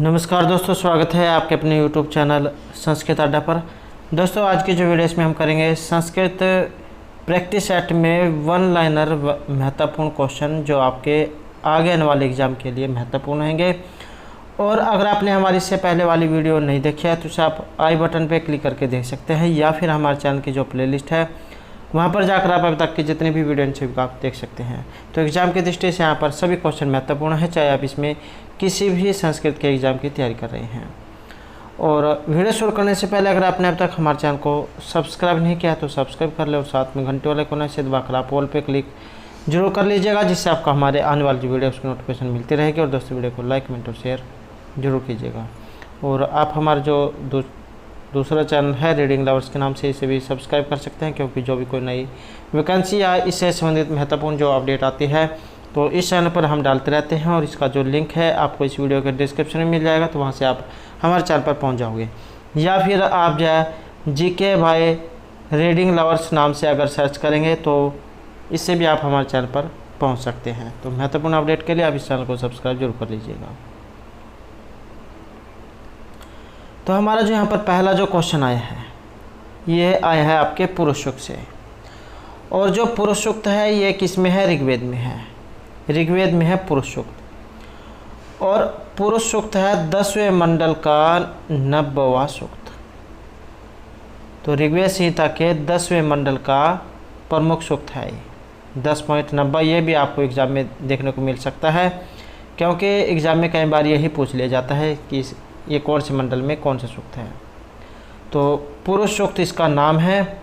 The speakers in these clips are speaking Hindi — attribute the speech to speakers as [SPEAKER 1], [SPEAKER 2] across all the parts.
[SPEAKER 1] नमस्कार दोस्तों, स्वागत है आपके अपने यूट्यूब चैनल संस्कृत अड्डा पर। दोस्तों, आज की जो वीडियो इसमें हम करेंगे संस्कृत प्रैक्टिस सेट में वन लाइनर महत्वपूर्ण क्वेश्चन जो आपके आगे आने वाले एग्ज़ाम के लिए महत्वपूर्ण होंगे। और अगर आपने हमारी इससे पहले वाली वीडियो नहीं देखी है तो उसे आप आई बटन पर क्लिक करके देख सकते हैं, या फिर हमारे चैनल की जो प्लेलिस्ट है वहाँ पर जाकर आप अभी तक की जितनी भी वीडियो हैं आप देख सकते हैं। तो एग्ज़ाम की दृष्टि से यहाँ पर सभी क्वेश्चन महत्वपूर्ण है, चाहे आप इसमें किसी भी संस्कृत के एग्ज़ाम की तैयारी कर रहे हैं। और वीडियो शुरू करने से पहले अगर आपने अब तक हमारे चैनल को सब्सक्राइब नहीं किया तो सब्सक्राइब कर ले और साथ में घंटे वाले कोने से दबाकर आप ऑल पे क्लिक जरूर कर लीजिएगा, जिससे आपको हमारे आने वाली जो वीडियो उसकी नोटिफिकेशन मिलती रहेगी। और दोस्तों, वीडियो को लाइक कमेंट और शेयर जरूर कीजिएगा। और आप हमारा जो दूसरा चैनल है रीडिंग लवर्स के नाम से, इसे भी सब्सक्राइब कर सकते हैं, क्योंकि जो भी कोई नई वैकेंसी या इससे संबंधित महत्वपूर्ण जो अपडेट आती है तो इस चैनल पर हम डालते रहते हैं। और इसका जो लिंक है आपको इस वीडियो के डिस्क्रिप्शन में मिल जाएगा, तो वहाँ से आप हमारे चैनल पर पहुँच जाओगे। या फिर आप जो है जीके बाय रीडिंग लवर्स नाम से अगर सर्च करेंगे तो इससे भी आप हमारे चैनल पर पहुँच सकते हैं। तो महत्वपूर्ण अपडेट के लिए आप इस चैनल को सब्सक्राइब जरूर कर लीजिएगा। तो हमारा जो यहाँ पर पहला जो क्वेश्चन आया है ये आया है आपके पुरुष सूक्त से। और जो पुरुष सूक्त है ये किस में है? ऋग्वेद में है। ऋग्वेद में है पुरुष सूक्त। और पुरुष सूक्त है 10वें मंडल का 90वां सूक्त। तो ऋग्वेद संहिता के 10वें मंडल का प्रमुख सूक्त है ये 10.90। ये भी आपको एग्ज़ाम में देखने को मिल सकता है, क्योंकि एग्ज़ाम में कई बार यही पूछ लिया जाता है कि ये कौन से मंडल में कौन से सूक्त है। तो पुरुष सूक्त इसका नाम है।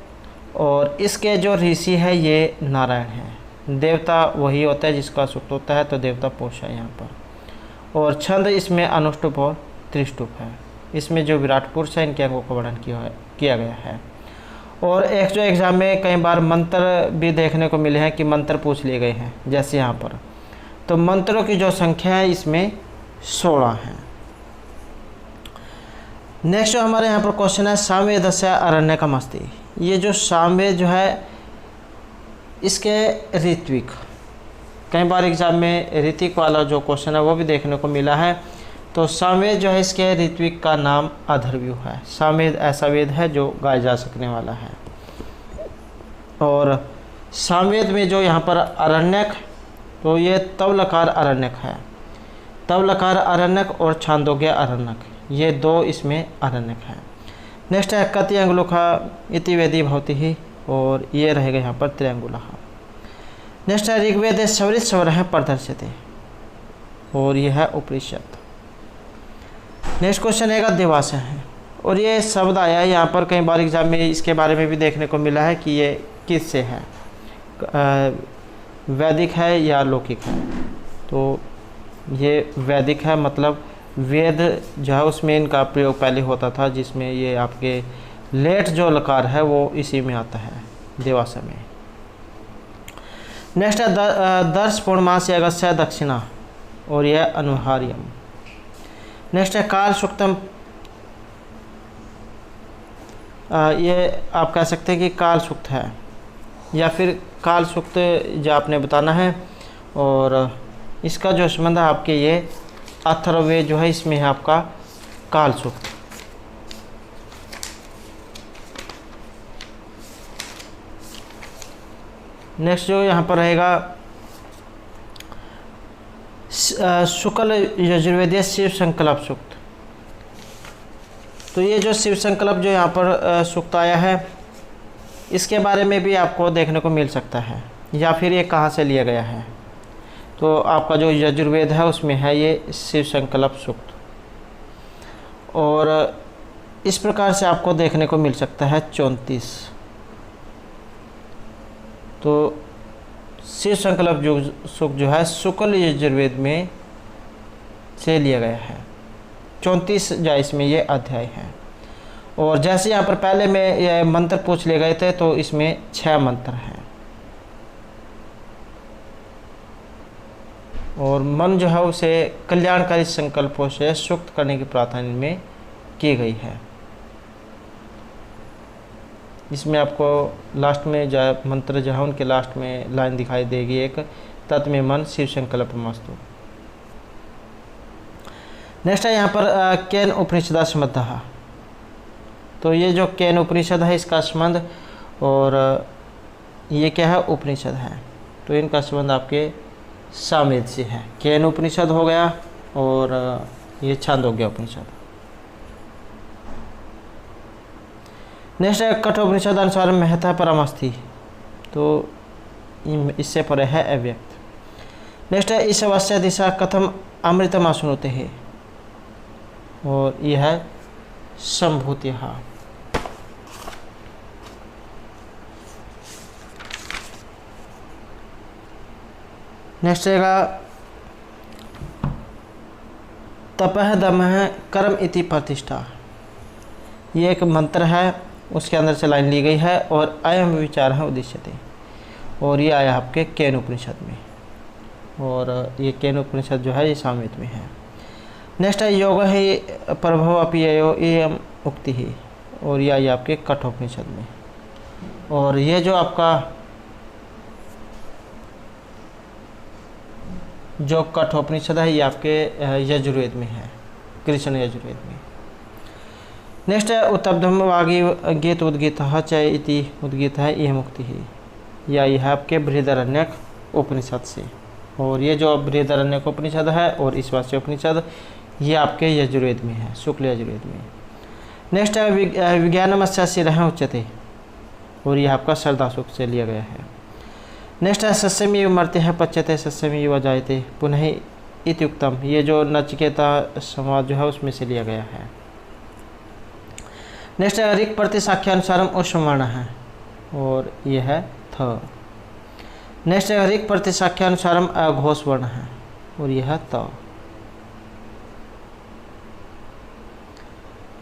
[SPEAKER 1] और इसके जो ऋषि है ये नारायण है। देवता वही होता है जिसका सूक्त होता है, तो देवता पोष है यहाँ पर। और छंद इसमें अनुष्टुप और त्रिष्टुप है। इसमें जो विराट पुरुष है इनके अंगों का वर्णन किया गया है। और एक जो एग्ज़ाम में कई बार मंत्र भी देखने को मिले हैं कि मंत्र पूछ लिए गए हैं, जैसे यहाँ पर। तो मंत्रों की जो संख्या है इसमें 16 है। नेक्स्ट जो हमारे यहाँ पर क्वेश्चन है सामवेदस्य अरण्यकमस्ति। ये जो सामवेद जो है इसके ऋत्विक, कई बार एग्जाम में ऋतिक वाला जो क्वेश्चन है वो भी देखने को मिला है। तो सामवेद जो है इसके ऋत्विक का नाम अधर्व्यू है। सामवेद ऐसा वेद है जो गाया जा सकने वाला है। और सामवेद में जो यहाँ पर अरण्यक, तो ये तवलकार अरण्यक है। तवलकार अरण्यक और छांदोग्य अरण्यक, ये दो इसमें अरण्यक है। नेक्स्ट है कति अंगुलुखा इति वेदी भवति ही, और ये रहेगा यहाँ पर त्रिअंगुलः। नेक्स्ट है ऋग्वेद सवरित स्वर है प्रदर्श्यते, और यह है उपनिषद। नेक्स्ट क्वेश्चन है देवास है। और ये शब्द आया है यहाँ पर कई बार एग्जाम में, इसके बारे में भी देखने को मिला है कि ये किस से है, वैदिक है या लौकिक है। तो ये वैदिक है, मतलब वेद जो है उसमें इनका प्रयोग पहले होता था, जिसमें ये आपके लेट जो लकार है वो इसी में आता है, देवास में। नेक्स्ट है दर्श पूर्णमास अगस्त्य दक्षिणा, और यह अनुहार्यम। नेक्स्ट है काल सूक्तम। ये आप कह सकते हैं कि काल सूक्त है, या फिर काल सूक्त जो आपने बताना है। और इसका जो संबंध है आपके ये अथर्ववेद जो है इसमें है आपका काल सूक्त। नेक्स्ट जो यहाँ पर रहेगा शुक्ल यजुर्वेदीय शिव संकल्प सूक्त। तो ये जो शिव संकल्प जो यहाँ पर सूक्त आया है इसके बारे में भी आपको देखने को मिल सकता है, या फिर ये कहाँ से लिया गया है। तो आपका जो यजुर्वेद है उसमें है ये शिव संकल्प सूक्त। और इस प्रकार से आपको देखने को मिल सकता है 34। तो शिव संकल्प सूक्त जो है शुक्ल यजुर्वेद में से लिया गया है। 34 जो इसमें ये अध्याय है। और जैसे यहाँ पर पहले में ये मंत्र पूछ लिए गए थे, तो इसमें 6 मंत्र हैं। और मन जो है उसे कल्याणकारी संकल्पों से सुक्त करने की प्रार्थना में की गई है। इसमें आपको लास्ट में जो मंत्र जो है उनके लास्ट में लाइन दिखाई देगी एक, तत् में मन शिव संकल्प मस्तु। नेक्स्ट है यहाँ पर केन उपनिषद संबंध। तो ये जो केन उपनिषद है इसका संबंध, और ये क्या है, उपनिषद है, तो इनका संबंध आपके सामवेद से है। केन उपनिषद हो गया और ये छांदोग्य उपनिषद। नेक्स्ट है कठोपनिषद अनुसार महता परमस्थि, तो इससे परे है अव्यक्त। नेक्स्ट है इस अवश्य दिशा कथम अमृतम सुनते हैं, और यह है संभूतिहा। नेक्स्ट रहेगा तपह दमह कर्म इति प्रतिष्ठा। ये एक मंत्र है, उसके अंदर से लाइन ली गई है, और अयम विचार है उद्देश्यते, और ये आया आपके केन उपनिषद में, और ये केन उपनिषद जो है ये सामवेद में है। नेक्स्ट है योग है प्रभव अपीयो एवं उक्ति ही, और ये आई आपके कठोपनिषद में। और ये जो आपका जो कठोपनिषद है ये आपके यजुर्वेद में है, कृष्ण यजुर्वेद में। नेक्स्ट है उत्तब्धम वागी गीत उद्गीत च इति उद्गीत है यह मुक्ति ही, या यह आपके बृहदारण्यक उपनिषद से, और ये जो बृहदारण्यक उपनिषद है और ईशावास्य उपनिषद ये आपके यजुर्वेद में है, शुक्ल यजुर्वेद में। नेक्स्ट है विज्ञानमस्य शिरः उच्यते, और यह आपका श्रद्धा सुख से लिया गया है। नेक्स्ट है सस्यमेव मर्त्य है पच्यते सस्यमेव जायते पुनः इत्युक्तम, ये जो नचिकेता संवाद जो है उसमें से लिया गया है। नेक्स्ट है ऋक् प्रतिसाख्यानुसारम उष्मवर्ण है, और यह है थ। नेक्स्ट है ऋक् प्रतिसाख्यानुसारम अघोष वर्ण है, और यह है त।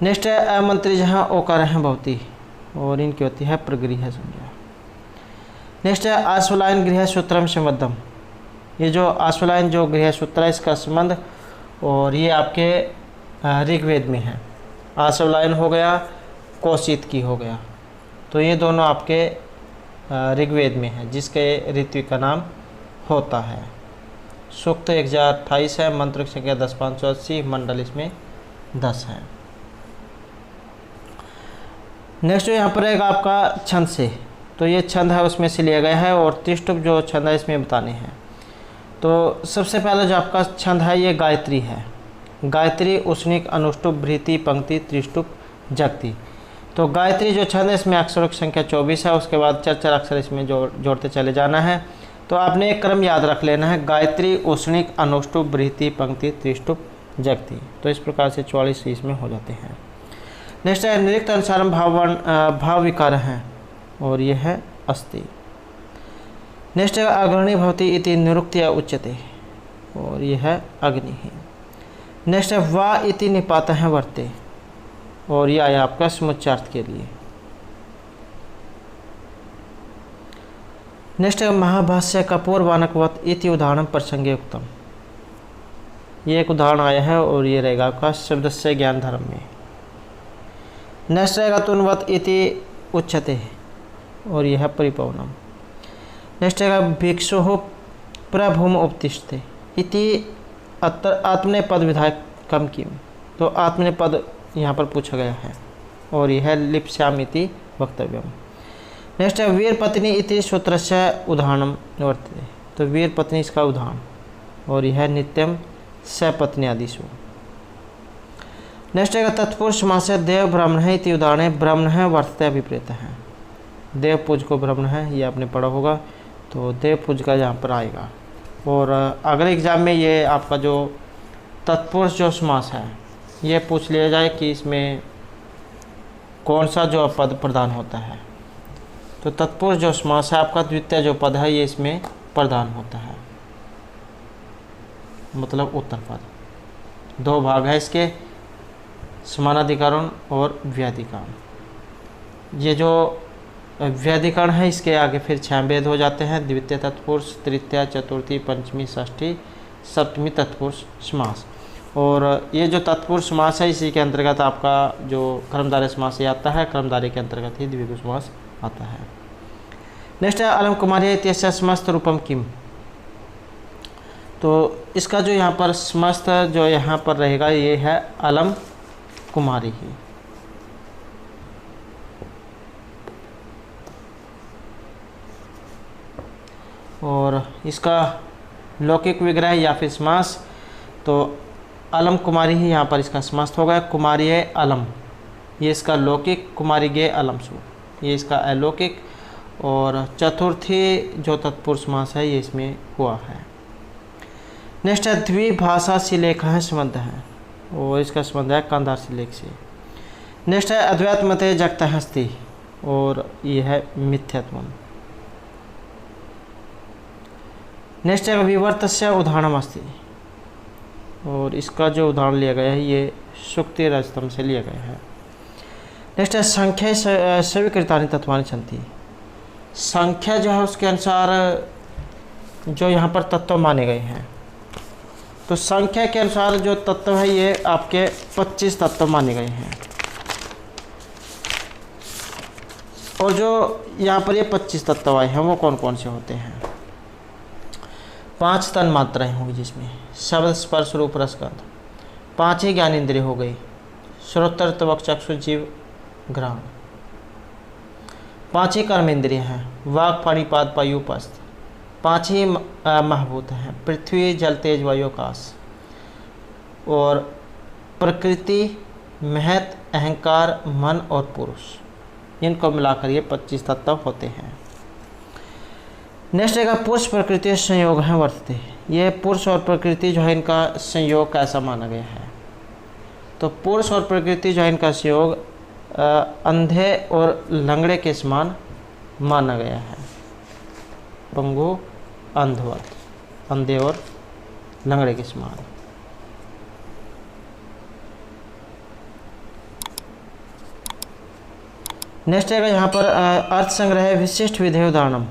[SPEAKER 1] नेक्स्ट है अमंत्री जहाँ ओकार है भवती, और इनकी होती है प्रगृह संज्ञा। नेक्स्ट है आश्वलायन गृह सूत्रम संबद्धम, ये जो आश्वलायन जो गृह सूत्र है इसका संबंध, और ये आपके ऋग्वेद में है। आश्वलायन हो गया, कौशित की हो गया, तो ये दोनों आपके ऋग्वेद में है, जिसके ऋतु का नाम होता है। सूक्त 1028 है, मंत्र संख्या 10,580, मंडल इसमें 10 है। नेक्स्ट यहाँ पर रहेगा आपका छंद से, तो ये छंद है उसमें से लिया गया है, और त्रिष्टुप जो छंद है इसमें बताने हैं। तो सबसे पहला जो आपका छंद है ये गायत्री है। गायत्री, उष्णिक, अनुष्टुप, भृति, पंक्ति, त्रिष्टुप, जगती। तो गायत्री जो छंद है इसमें अक्षरों की संख्या 24 है, उसके बाद 4 अक्षर इसमें जोड़ते चले जाना है। तो आपने एक क्रम याद रख लेना है, गायत्री, उष्णिक, अनुष्टुप, भृति, पंक्ति, त्रिष्टुप, जगती। तो इस प्रकार से 44 इसमें हो जाते हैं। नेक्स्ट है निरिक्त अनुसारम भाव विकार हैं, और यह है अस्ति। नेक्स्ट है अग्रणी भवति इति निरुक्त्या उच्यते, और यह है अग्नि ही। नेक्स्ट है वा इति निपात है वर्ते, और यह आया आपका समुच्चार्थ के लिए। नेक्स्ट है महाभाष्य कपूर वानकवत इति उदाहरण प्रसंगे उत्तम, ये एक उदाहरण आया है, और ये रहेगा आपका शब्द से ज्ञान धर्म में। नेक्स्ट रहेगा तुनवत इति उच्यते, और यह परिपवनम। नेक्स्ट रहेगा भिक्षु प्रभुम उपतिष्ठते इति आत्मने पद विधायक कम किम, तो आत्मने पद यहाँ पर पूछा गया है, और यह लिप्स्याम इति वक्तव्यम। नेक्स्ट है वीर पत्नी इति सूत्रस्य उदाहरणम वर्तते, तो वीर पत्नी इसका उदाहरण, और यह नित्यम सपत्नी आदिशु। नेक्स्ट है तत्पुरुष समास देव ब्राह्मण इति उदाहरण ब्राह्मण वर्तते विपरीत है। देव पूज को ब्राह्मण है, ये आपने पढ़ा होगा, तो देव पूज का यहाँ पर आएगा। और अगले एग्जाम में ये आपका जो तत्पुरुष जो समास है ये पूछ लिया जाए कि इसमें कौन सा जो पद प्रधान होता है। तो तत्पुरुष जो समास है आपका द्वितीय जो पद है ये इसमें प्रधान होता है, मतलब उत्तर पद। 2 भाग है इसके, समानाधिकरण और व्याधिकरण। ये जो व्याधिकरण है इसके आगे फिर 6 भेद हो जाते हैं, द्वितीय तत्पुरुष, तृतीय, चतुर्थी, पंचमी, षष्ठी, सप्तमी तत्पुरुष समास। और ये जो तत्पुरुष समास है इसी के अंतर्गत आपका जो कर्मधारय समास ये आता है, कर्मधारय के अंतर्गत ही द्विगु समास आता है। नेक्स्ट है अलम कुमारी इत्यस्य समस्त रूपम किम, तो इसका जो यहाँ पर समस्त जो यहाँ पर रहेगा ये है अलम कुमारी ही। और इसका लौकिक विग्रह या फिर समास, तो अलम कुमारी ही यहाँ पर इसका समास होगा। कुमारी है अलम, ये इसका लौकिक, कुमारी गे अलम सु, ये इसका अलौकिक। और चतुर्थी जो तत्पुरुष समास है ये इसमें हुआ है। नेक्स्ट है द्विभाषा शिलेख है संबंध है, और इसका संबंध है कांधार शिलेख से। नेक्स्ट है अद्वैत मते जगत हस्ती, और ये है मिथ्यात्व। नेक्स्ट है विवर्तस्य उदाहरणम अस्ति, और इसका जो उदाहरण लिया गया है ये सुक्ति रजतम से लिया गया है। नेक्स्ट है संख्या स्वीकृतानि तत्वानि सन्ति, संख्या जो है उसके अनुसार जो यहाँ पर तत्व माने गए हैं, तो संख्या के अनुसार जो तत्व है ये आपके 25 तत्व माने गए हैं। और जो यहाँ पर ये 25 तत्व आए हैं वो कौन कौन से होते हैं? 5 तन मात्राएं होंगी, जिसमें शब्द स्पर्श रूप रसगंध, 5 ही ज्ञान इंद्रिय हो गई, श्रोत्र त्वक चक्षु जीव घ्राण, 5 ही कर्म इंद्रिय हैं, वाक पाणिपाद पायु पस्त, 5 ही महाभूत हैं, पृथ्वी जल तेज वायु आकाश, और प्रकृति महत अहंकार मन और पुरुष, इनको मिलाकर ये 25 तत्व होते हैं। नेक्स्ट है पुरुष प्रकृति संयोग है वर्तते, ये पुरुष और प्रकृति जो है इनका संयोग कैसा माना गया है? तो पुरुष और प्रकृति जो है इनका संयोग अंधे और लंगड़े के समान माना गया है। पंगु अंधवत, अंधे और लंगड़े के समान। नेक्स्ट है यहाँ पर अर्थ संग्रह विशिष्ट विधेय उदाहरणम,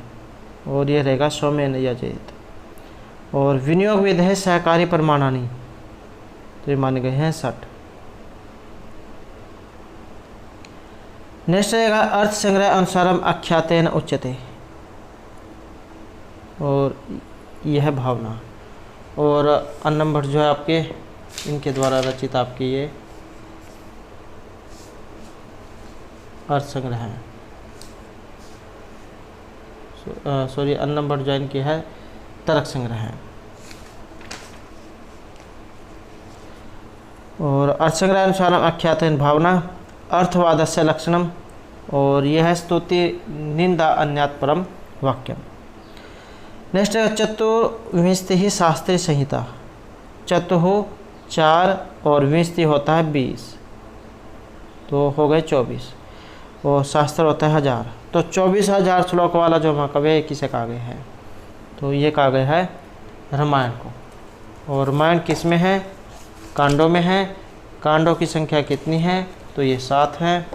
[SPEAKER 1] और ये रहेगा सौम्य यजित। और विनियोग विधेय सहकारी प्रमाणानी, तो ये माने गए हैं 60। नेक्स्ट रहेगा अर्थ संग्रह अनुसारम आख्यातेन उच्यते, और यह है भावना। और अन्नम भट्ट जो है आपके इनके द्वारा रचित आपकी ये अर्थ संग्रह है, सॉरी अन्नम भट्ट जो इनकी है तर्क संग्रह है। और अर्थ संग्रह अनुसार आख्यातेन भावना अर्थवादस्य लक्षणम, और यह है स्तुति निंदा अन्यात् परम वाक्यम। नेक्स्ट है चतुर्विंशति ही शास्त्रीय संहिता, चतुः 4 और विंशति होता है 20, तो हो गए 24, और शास्त्र होता है 1000, तो 24,000 श्लोक वाला जो महाकाव्य है किसे कहा गया है? तो ये कहा गया है रामायण को। और रामायण किस में है? कांडों में है। कांडों की संख्या कितनी है? तो ये 7 हैं।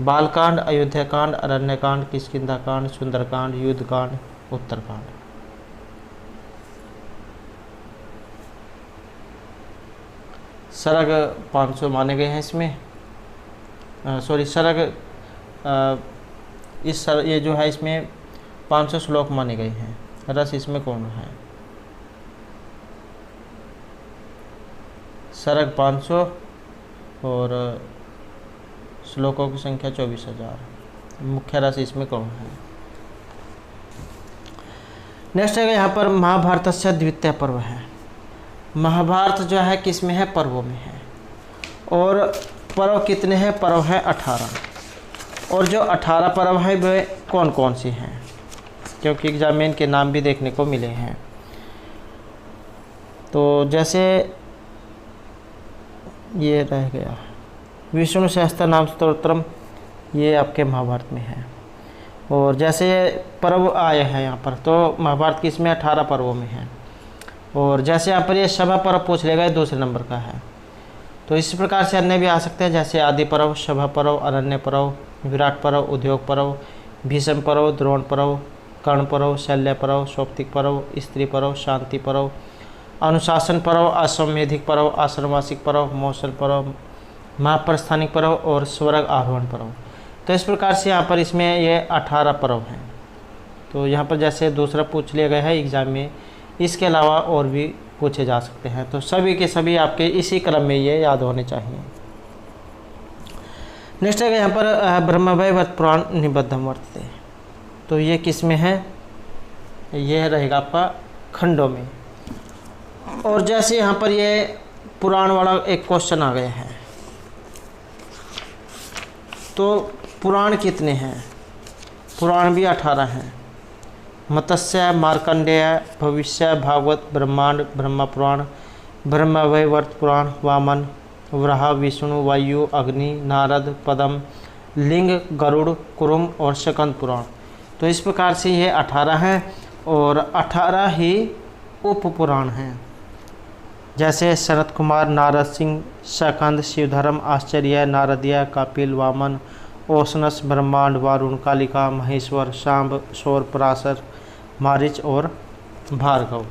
[SPEAKER 1] बालकांड, अयोध्याकांड, अरण्यकांड, किष्किंधाकांड, सुंदरकांड, युद्धकांड, उत्तरकांड। सर्ग 500 माने गए हैं इसमें, सॉरी सर्ग ये जो है इसमें 500 श्लोक माने गए हैं। रस इसमें कौन है? सर्ग 500 और श्लोकों की संख्या 24,000। मुख्य रस इसमें कौन है? नेक्स्ट है यहाँ पर महाभारत से द्वितीय पर्व है। महाभारत जो है किस में है? पर्वों में है। और पर्व कितने हैं? पर्व है 18। और जो 18 पर्व हैं वे कौन कौन से हैं? क्योंकि एग्जाम में इनके नाम भी देखने को मिले हैं। तो जैसे ये रह गया विष्णु सहस्त्र नाम स्तोत्रम, ये आपके महाभारत में है। और जैसे पर्व आए हैं यहाँ पर, तो महाभारत की इसमें 18 पर्वों में है। और जैसे यहाँ पर ये सभा पर्व पूछ लेगा, दूसरे नंबर का है। तो इसी प्रकार से अन्य भी आ सकते हैं, जैसे आदि पर्व, सभा पर्व, अरण्य पर्व, विराट पर्व, उद्योग पर्व, भीष्म पर्व, द्रोण पर्व, कर्ण पर्व, शल्य पर्व, सौप्तिक पर्व, स्त्री पर्व, शांति पर्व, अनुशासन पर्व, अश्वमेधिक पर्व, आश्रमासिक पर्व, मौसल पर्व, महाप्रस्थानिक पर्व और स्वर्ग आरोहण पर्व। तो इस प्रकार से यहाँ पर इसमें ये 18 पर्व हैं। तो यहाँ पर जैसे दूसरा पूछ लिया गया है एग्जाम में, इसके अलावा और भी पूछे जा सकते हैं। तो सभी के सभी आपके इसी क्रम में ये याद होने चाहिए। नेक्स्ट है यहाँ पर ब्रह्मवैवर्त पुराण निबद्धम वर्तते, तो ये किस में है? ये रहेगा आपका खंडों में। और जैसे यहाँ पर ये पुराण वाला एक क्वेश्चन आ गया है, तो पुराण कितने हैं? पुराण भी 18 हैं। मत्स्य, मार्कंडेय, भविष्य, भागवत, ब्रह्मांड, ब्रह्म पुराण, ब्रह्मवैवर्त पुराण, वामन, वराह, विष्णु, वायु, अग्नि, नारद, पद्म, लिंग, गरुड़, कुरुम और स्कंद पुराण। तो इस प्रकार से ये 18 हैं और 18 ही उप पुराण हैं, जैसे सनत कुमार, नारद सिंह, स्कंद, शिवधर्म, आश्चर्य, नारदीय, कपिल, वामन, ओशनस, ब्रह्मांड, वारुण, कालिका, महेश्वर, शांब, सौर, पराशर, मारिच और भार्गव।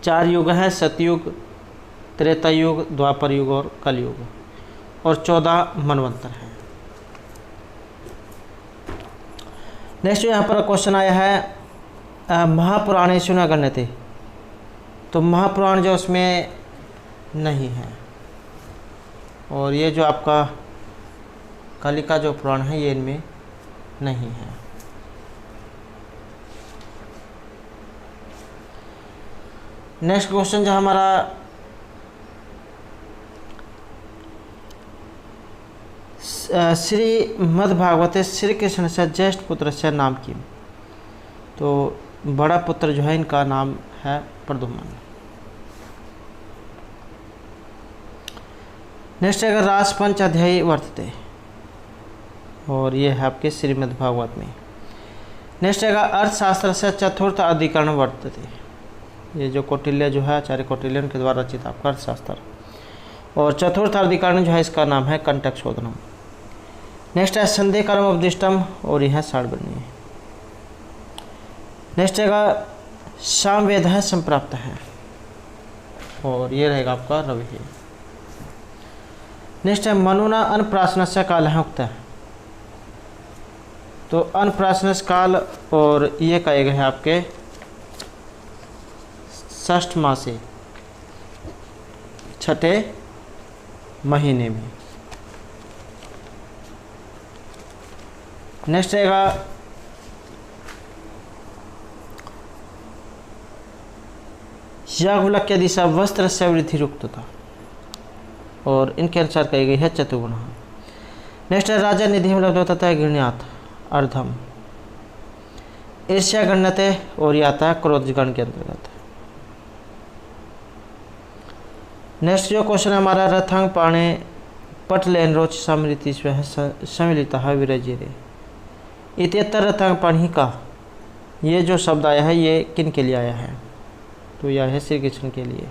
[SPEAKER 1] 4 युग हैं, सतयुग, त्रेता युग, द्वापर युग और कलयुग, और 14 मनवंतर हैं। नेक्स्ट यहाँ पर क्वेश्चन आया है महापुराणेषु न गण्यते, तो महापुराण जो उसमें नहीं है, और ये जो आपका कालिका जो पुराण है ये इनमें नहीं है। नेक्स्ट क्वेश्चन जो हमारा श्रीमद्भागवते श्री कृष्ण से ज्येष्ठ पुत्र से नाम की, तो बड़ा पुत्र जो है इनका नाम है प्रद्युम्न। नेक्स्ट अगर रास पंच अध्यायी वर्तते, और ये है आपके श्रीमद्भागवत में। नेक्स्ट है अर्थशास्त्र से चतुर्थ अधिकरण वर्तते, ये जो कौटिल्य जो है आचार्य कौटिल्य उनके द्वारा रचित आपका अर्थशास्त्र, और चतुर्थ अधिकरण जो है इसका नाम है कंटक शोधनम। नेक्स्ट है संदेह कर्म उपदिष्टम, और यह साड़वर्णीय। नेक्स्ट है सामवेद है संप्राप्त है, और ये रहेगा आपका रवि। नेक्स्ट है मनुना अनप्राशनस्य काल है उक्त, तो अनप्राशनस काल, और ये कहे गए हैं आपके षष्ठ मासे, छठे महीने में। नेक्स्ट रहेगा याज्ञवल्क्य दिशा वस्त्र से वृद्धि रुक्तता, और इनके अनुसार कही गई है चतुर्गुण। नेक्स्ट है राजा निधि तथा गृहण्यात अर्धम, ईर्ष्या गण्यते, और ये आता है क्रोध गण के अंतर्गत। नेक्स्ट जो क्वेश्चन है हमारा रथांग पाणे पटलेन रोच समृति सम्मिलिता विरजिरे इतर रथांग पाणी का, ये जो शब्द आया है ये किन के लिए आया है? तो यह है श्री कृष्ण के लिए।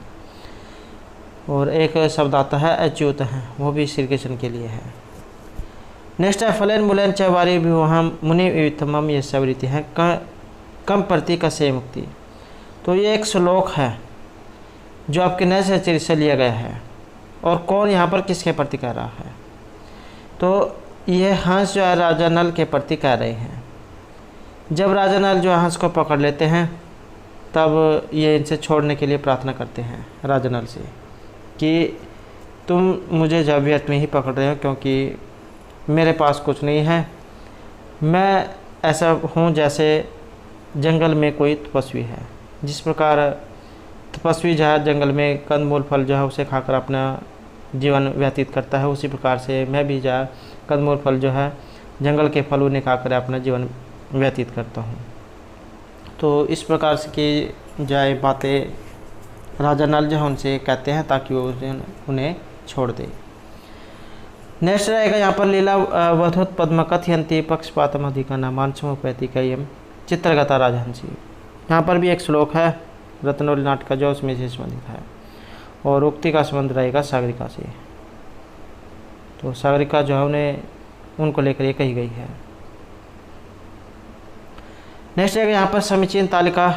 [SPEAKER 1] और एक शब्द आता है अच्युत है, वो भी श्री कृष्ण के लिए है। नेक्स्ट है फलेन मूलन चवारी विवाहम मुनि वितमम, ये सवृत्ति है कम प्रति कसे मुक्ति। तो ये एक श्लोक है जो आपके नए चरित्र से लिया गया है, और कौन यहाँ पर किसके प्रति कह रहा है? तो ये हंस जो है राजा नल के प्रति कह रहे हैं। जब राजा नल जो हंस को पकड़ लेते हैं तब ये इनसे छोड़ने के लिए प्रार्थना करते हैं राजा नल से कि तुम मुझे जबियत में ही पकड़ रहे हो, क्योंकि मेरे पास कुछ नहीं है, मैं ऐसा हूँ जैसे जंगल में कोई तपस्वी है। जिस प्रकार तपस्वी जो है जंगल में कंदमूल फल जो है उसे खाकर अपना जीवन व्यतीत करता है, उसी प्रकार से मैं भी जो है कंदमूल फल जो है जंगल के फल उन्हें खाकर अपना जीवन व्यतीत करता हूँ। तो इस प्रकार से की जाए बातें राजा नल जो है उनसे कहते हैं ताकि वो उन्हें छोड़ दे। नेक्स्ट रहेगा यहाँ पर लीला वधुत पद्म कथयंती पक्षपातम अधिकाना मानसमोपैति कयम चित्रगता राजहंसी। यहाँ पर भी एक श्लोक है रत्नोली नाटक का जो उसमें से संबंधित है, और उक्ति का संबंध रहेगा सागरिका से। तो सागरिका जो है उन्हें उनको लेकर ये कही गई है। नेक्स्ट है यहाँ पर समीचीन तालिका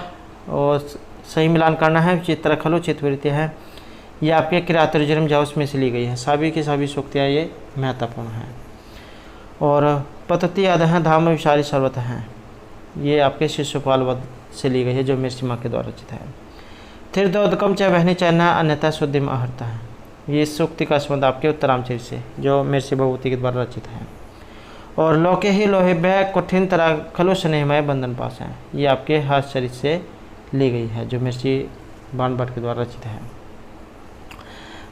[SPEAKER 1] और सही मिलान करना है। चित्र खलो चित्तवृत्ति है, ये आपके किरातुर्जन्म जाउस में से ली गई है। सभी की सभी सूक्तियाँ ये महत्वपूर्ण हैं। और पतति अधः धाम विशाली सर्वत हैं, ये आपके शिशुपाल वध से ली गई है जो मिर्ची माँ के द्वारा रचित है। तीर्थोदकम च वहनी चैना अन्यथा शुद्धिम आहरता है। ये सूक्ति का संबंध आपके उत्तरामचरित से, जो महर्षि भगवती के द्वारा रचित है। और लोके ही लोहे बह कठिन तरह खलु स्नेहमय बंधन पास है, ये आपके हर्षचरित से ली गई है, जो महर्षि बाणभट्ट के द्वारा रचित है।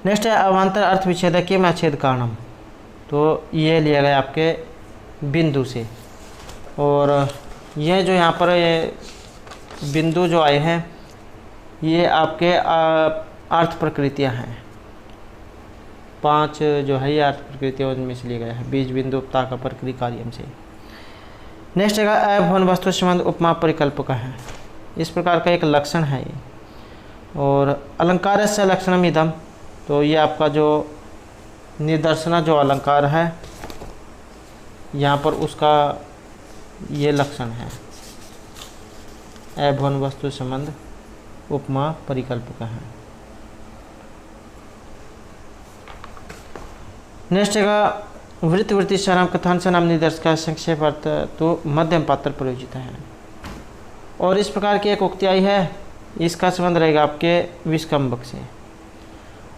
[SPEAKER 1] नेक्स्ट है अवान्तर अर्थ विच्छेद किम अच्छेद कारणम, तो ये लिया गया आपके बिंदु से। और ये जो यहाँ पर ये बिंदु जो आए हैं ये आपके अर्थ प्रकृतियाँ हैं, 5 जो है ये अर्थ प्रकृतियाँ उनमें से लिए गया है, बीज बिंदु उपता का प्रकृति कार्यम से। नेक्स्ट है अभवन वस्तु संबंध उपमा परिकल्प का है, इस प्रकार का एक लक्षण है ये। और अलंकार से लक्षणम इदम, तो ये आपका जो निदर्शना जो अलंकार है यहाँ पर उसका ये लक्षण है, अभवन वस्तु संबंध उपमा परिकल्प का है। नेक्स्ट है वृत्ति साराम कथान से नाम निदर्श का संक्षेप अर्थ तो मध्यम पात्र प्रयोजित है। और इस प्रकार की एक उक्ति आई है, इसका संबंध रहेगा आपके विस्कंबक से।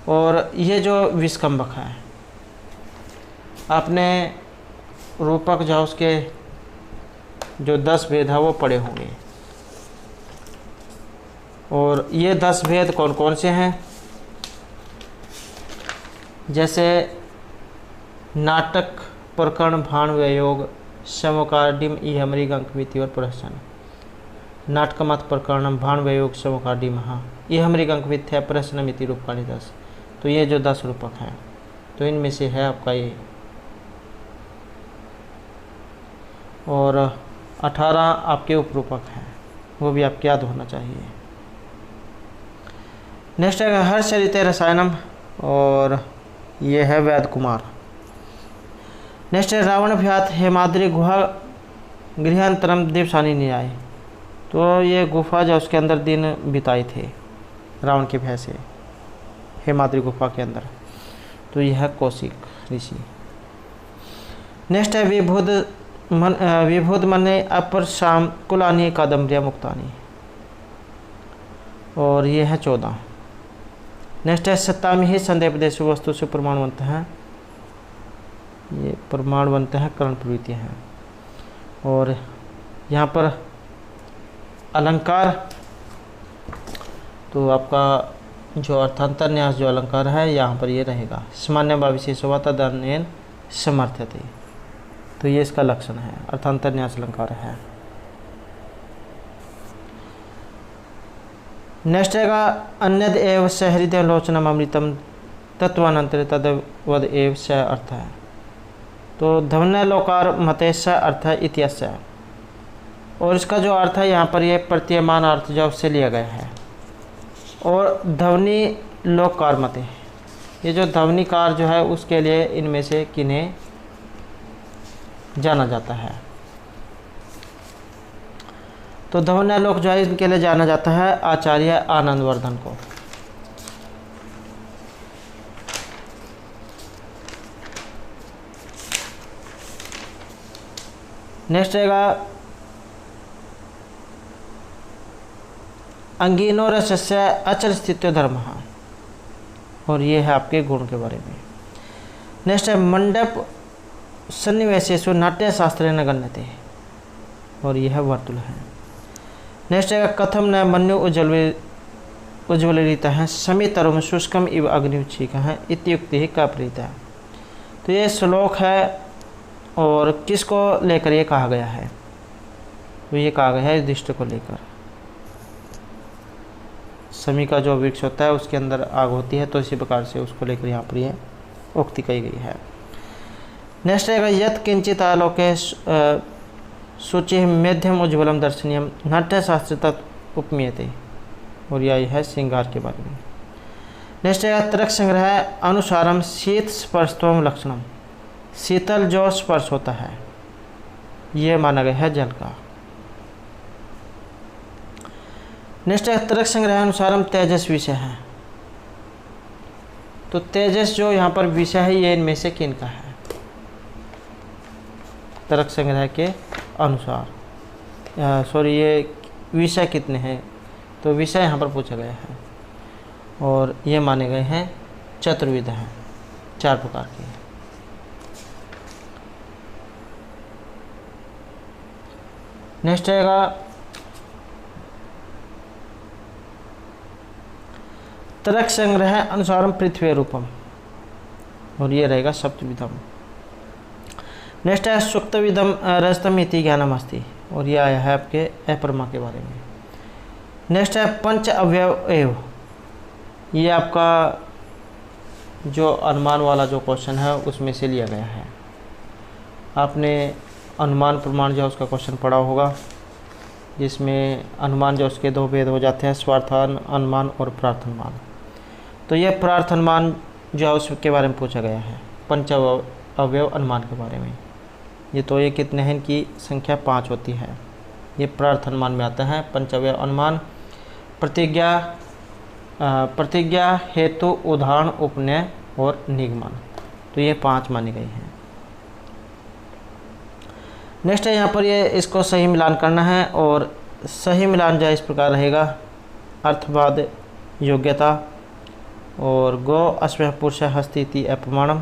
[SPEAKER 1] और ये जो विस्कंबक है, आपने रूपक जो उसके जो 10 भेद है वो पढ़े होंगे। और ये 10 भेद कौन कौन से हैं, जैसे नाटक प्रकरण भाण व्ययोग समोकार्डिम इहमरी अंकमिति और प्रहसन। नाटकमत प्रकरणम भाण व्ययोग समोकार्डिम इहमरी अंकमित है प्रहसनमिति रूपकाणी 10। तो ये जो 10 रूपक हैं तो इनमें से है आपका ये। और 18 आपके उपरूपक हैं, वो भी आपके याद होना चाहिए। नेक्स्ट है हर्षचरित रसायनम, और ये है वैद कुमार। नेक्स्ट है रावण भ्यात हेमाद्री गुहा गृहांतरम दिवसानी न्याय, तो ये गुफा जो उसके अंदर दिन बिताए थे रावण के भय से, हेमाद्री गुफा के अंदर, तो यह है कौशिक ऋषि। नेक्स्ट है विभुद मने अपर शाम कुलानी कादम्बरिया मुक्तानी, और ये है 14। नेक्स्ट है सत्तामी ही संदेह प्रदेश वस्तु से प्रमाणवंत हैं, ये प्रमाणवंत हैं करण प्रवृत्ति हैं। और यहाँ पर अलंकार, तो आपका जो अर्थांतर न्यास जो अलंकार है यहाँ पर ये रहेगा सामान्य व विशेष होता दन्यन समर्थ्यते, तो ये इसका लक्षण है, अर्थांतर न्यास अलंकार है। नेक्स्ट है अन्यद एव स हृदय लोचनम अमृतम तत्वानंतर तदवद एव स अर्थ है, तो धवन्य लोकार मते स अर्थ है इतिहास। और इसका जो अर्थ है यहाँ पर ये प्रतीयमान अर्थ जो उससे लिया गया है। और ध्वनि लोककार मते, ये जो ध्वनिकार जो है उसके लिए इनमें से किन्हें जाना जाता है, तो ध्वन्यालोक जो है इनके लिए जाना जाता है आचार्य आनंदवर्धन को। नेक्स्ट रहेगा अंगीनो रसस्य अचल स्थित्व धर्म, और ये है आपके गुण के बारे में। नेक्स्ट है मंडप सन्निवेशेषु नाट्य शास्त्र न गण्यते, और यह वर्तुल है। नेक्स्ट है कथम न मन्यु उज्ज्वलित है समितरुम शुष्कम इव अग्निउच्छिक है इत्युक्ति ही का प्रीत है, तो ये श्लोक है और किसको लेकर ये कहा गया है, तो ये कहा गया है युधिष्ठ को लेकर। समी का जो वृक्ष होता है उसके अंदर आग होती है, तो इसी प्रकार से उसको लेकर यहाँ पर ये उक्ति कही गई है। नेक्स्ट है यत किंचित आलोके सूचि मेध्यम उज्ज्वलम दर्शनीयम नाट्यशास्त्र तत् उपमीयते, और यह है श्रृंगार के बारे में। नेक्स्ट है तर्क संग्रह अनुसारम शीत स्पर्शत्वम लक्षणम, शीतल जो स्पर्श होता है ये माना गया है जल का। नेक्स्ट है तर्क संग्रह अनुसारम तेजस विषय है, तो तेजस जो यहाँ पर विषय है ये इनमें से किन का है, तर्क संग्रह के अनुसार। सॉरी, ये विषय कितने हैं, तो विषय यहाँ पर पूछा गया है। और ये माने गए हैं चतुर्विध हैं, 4 प्रकार के। नेक्स्ट रहेगा तर्क संग्रह अनुसारम पृथ्वी रूपम, और ये रहेगा सप्तविधम। नेक्स्ट है सुक्त विधम रजतम इति ज्ञानम अस्ति, और ये आया है आपके अपरमा के बारे में। नेक्स्ट है पंच अवयव एव, ये आपका जो अनुमान वाला जो क्वेश्चन है उसमें से लिया गया है। आपने अनुमान प्रमाण जो उसका क्वेश्चन पढ़ा होगा, जिसमें अनुमान जो उसके 2 भेद हो जाते हैं, स्वार्थान अनुमान और प्रार्थनुमान। तो ये प्रार्थनुमान जो है उसके बारे में पूछा गया है, पंच अवयव अनुमान के बारे में। ये तो ये कितने हैं, इनकी संख्या 5 होती है। ये प्रार्थनुमान में आता है। पंच अवयव अनुमान प्रतिज्ञा हेतु उदाहरण उपनय और निगमन, तो ये 5 माने गए हैं। नेक्स्ट है यहाँ पर ये इसको सही मिलान करना है, और सही मिलान जो है इस प्रकार रहेगा। अर्थवाद योग्यता और गो अश्व पुरुष हस्ती अपमाणम,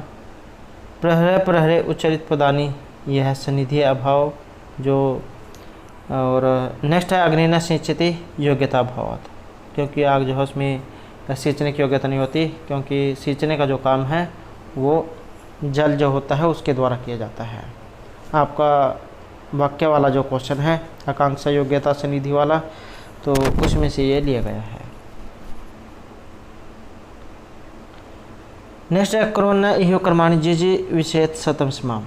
[SPEAKER 1] प्रहरे उच्चरित पदानी, यह है सनिधि अभाव जो। और नेक्स्ट है अग्नि न सिंचती योग्यता अभावात, क्योंकि आग जो है उसमें सींचने की योग्यता नहीं होती, क्योंकि सींचने का जो काम है वो जल जो होता है उसके द्वारा किया जाता है। आपका वाक्य वाला जो क्वेश्चन है आकांक्षा योग्यता सनिधि वाला, तो उसमें से ये लिया गया है। नेक्स्ट है क्रोन इहो कर्माणि जिजि विषेत शतम समाम,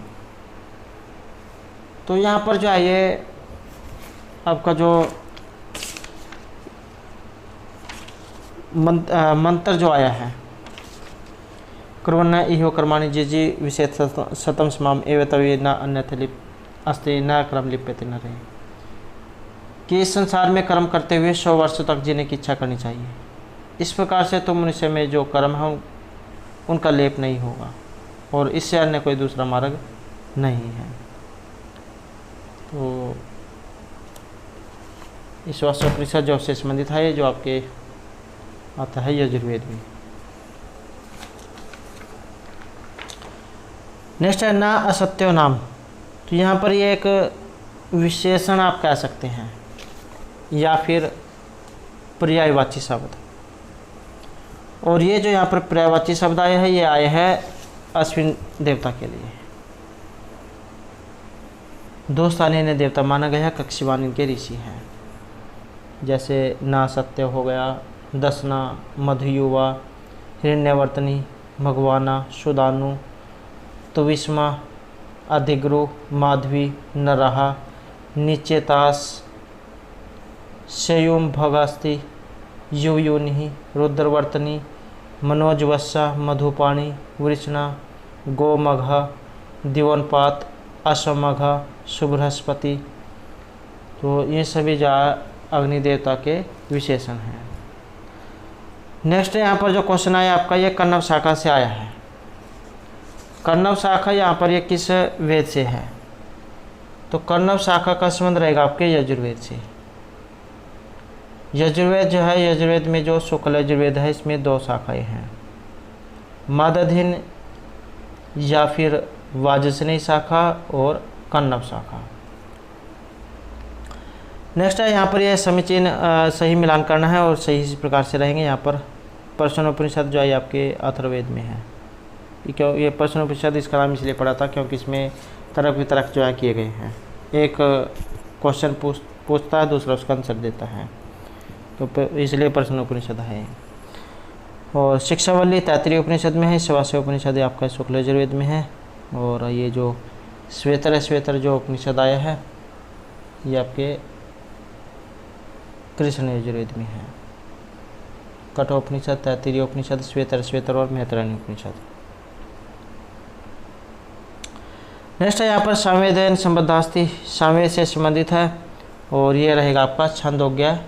[SPEAKER 1] तो यहाँ पर जो है ये आपका जो मंत्र जो आया है, क्रोन इहो कर्माणि जिजि विषेत शतम समाम एव तवे न अन्यथ लिप अस्ति न कर्म लिप्यते न रहे, कि इस संसार में कर्म करते हुए 100 वर्ष तक जीने की इच्छा करनी चाहिए। इस प्रकार से तो मनुष्य में जो कर्म है उनका लेप नहीं होगा, और इससे अन्य कोई दूसरा मार्ग नहीं है। तो इस वास्तुपनिषद जो से संबंधित है, जो आपके आता है यजुर्वेद में। नेक्स्ट है ना असत्यो नाम, तो यहाँ पर ये एक विशेषण आप कह सकते हैं या फिर पर्यायवाची शब्द। और ये जो यहाँ पर पर्यायवाची शब्द आया है, ये आया है अश्विन देवता के लिए। 2 स्थानीय ने देवता माना गया, कक्षीवान इनके ऋषि हैं। जैसे ना सत्य हो गया, दसना, मधुयुवा, हिरण्यवर्तनी, भगवाना, सुदानु, तुविस्मा, अधिग्रु, माधवी, नरहा, निचेतास, शयुम भगास्ति, युवयोनि, रुद्रवर्तनी, मनोजवस्सा, मधुपाणी, वृषणा, गोमघा, दिवनपात, अश्वमघा, सुबृहस्पति। तो ये सभी जो अग्नि देवता के विशेषण हैं। नेक्स्ट यहाँ पर जो क्वेश्चन आया आपका, ये कन्नव शाखा से आया है। कन्नव शाखा यहाँ पर ये किस वेद से है, तो कन्नव शाखा का संबंध रहेगा आपके यजुर्वेद से। यजुर्वेद जो है, यजुर्वेद में जो शुक्ल यजुर्वेद है, इसमें 2 शाखाएं हैं, मदधिन या फिर वाजसनेयी शाखा और कन्नव शाखा। नेक्स्ट है यहाँ पर यह समीचीन सही मिलान करना है, और सही इसी प्रकार से रहेंगे। यहाँ पर प्रश्नोपनिषद जो है आपके अथर्ववेद में है। क्यों ये प्रश्नोपनिषद इसका नाम इसलिए पड़ा था क्योंकि इसमें तरक वितरक जो है किए गए हैं। एक क्वेश्चन पूछता है, दूसरा उसका आंसर देता है, तो इसलिए प्रश्नोपनिषद है। और शिक्षावल्ली तैत्तिरीय उपनिषद में है, शवास्य उपनिषद आपका शुक्ल यजुर्वेद में है। और ये जो श्वेतर जो उपनिषद आया है, ये आपके कृष्ण यजुर्वेद में है। कठोपनिषद, तैत्तिरीय उपनिषद, श्वेतर और मैत्रेयी उपनिषद। नेक्स्ट है यहाँ पर सामवेदेन संबद्धास्ति, सामवेद से संबंधित है, और ये रहेगा आपका छांदोग्य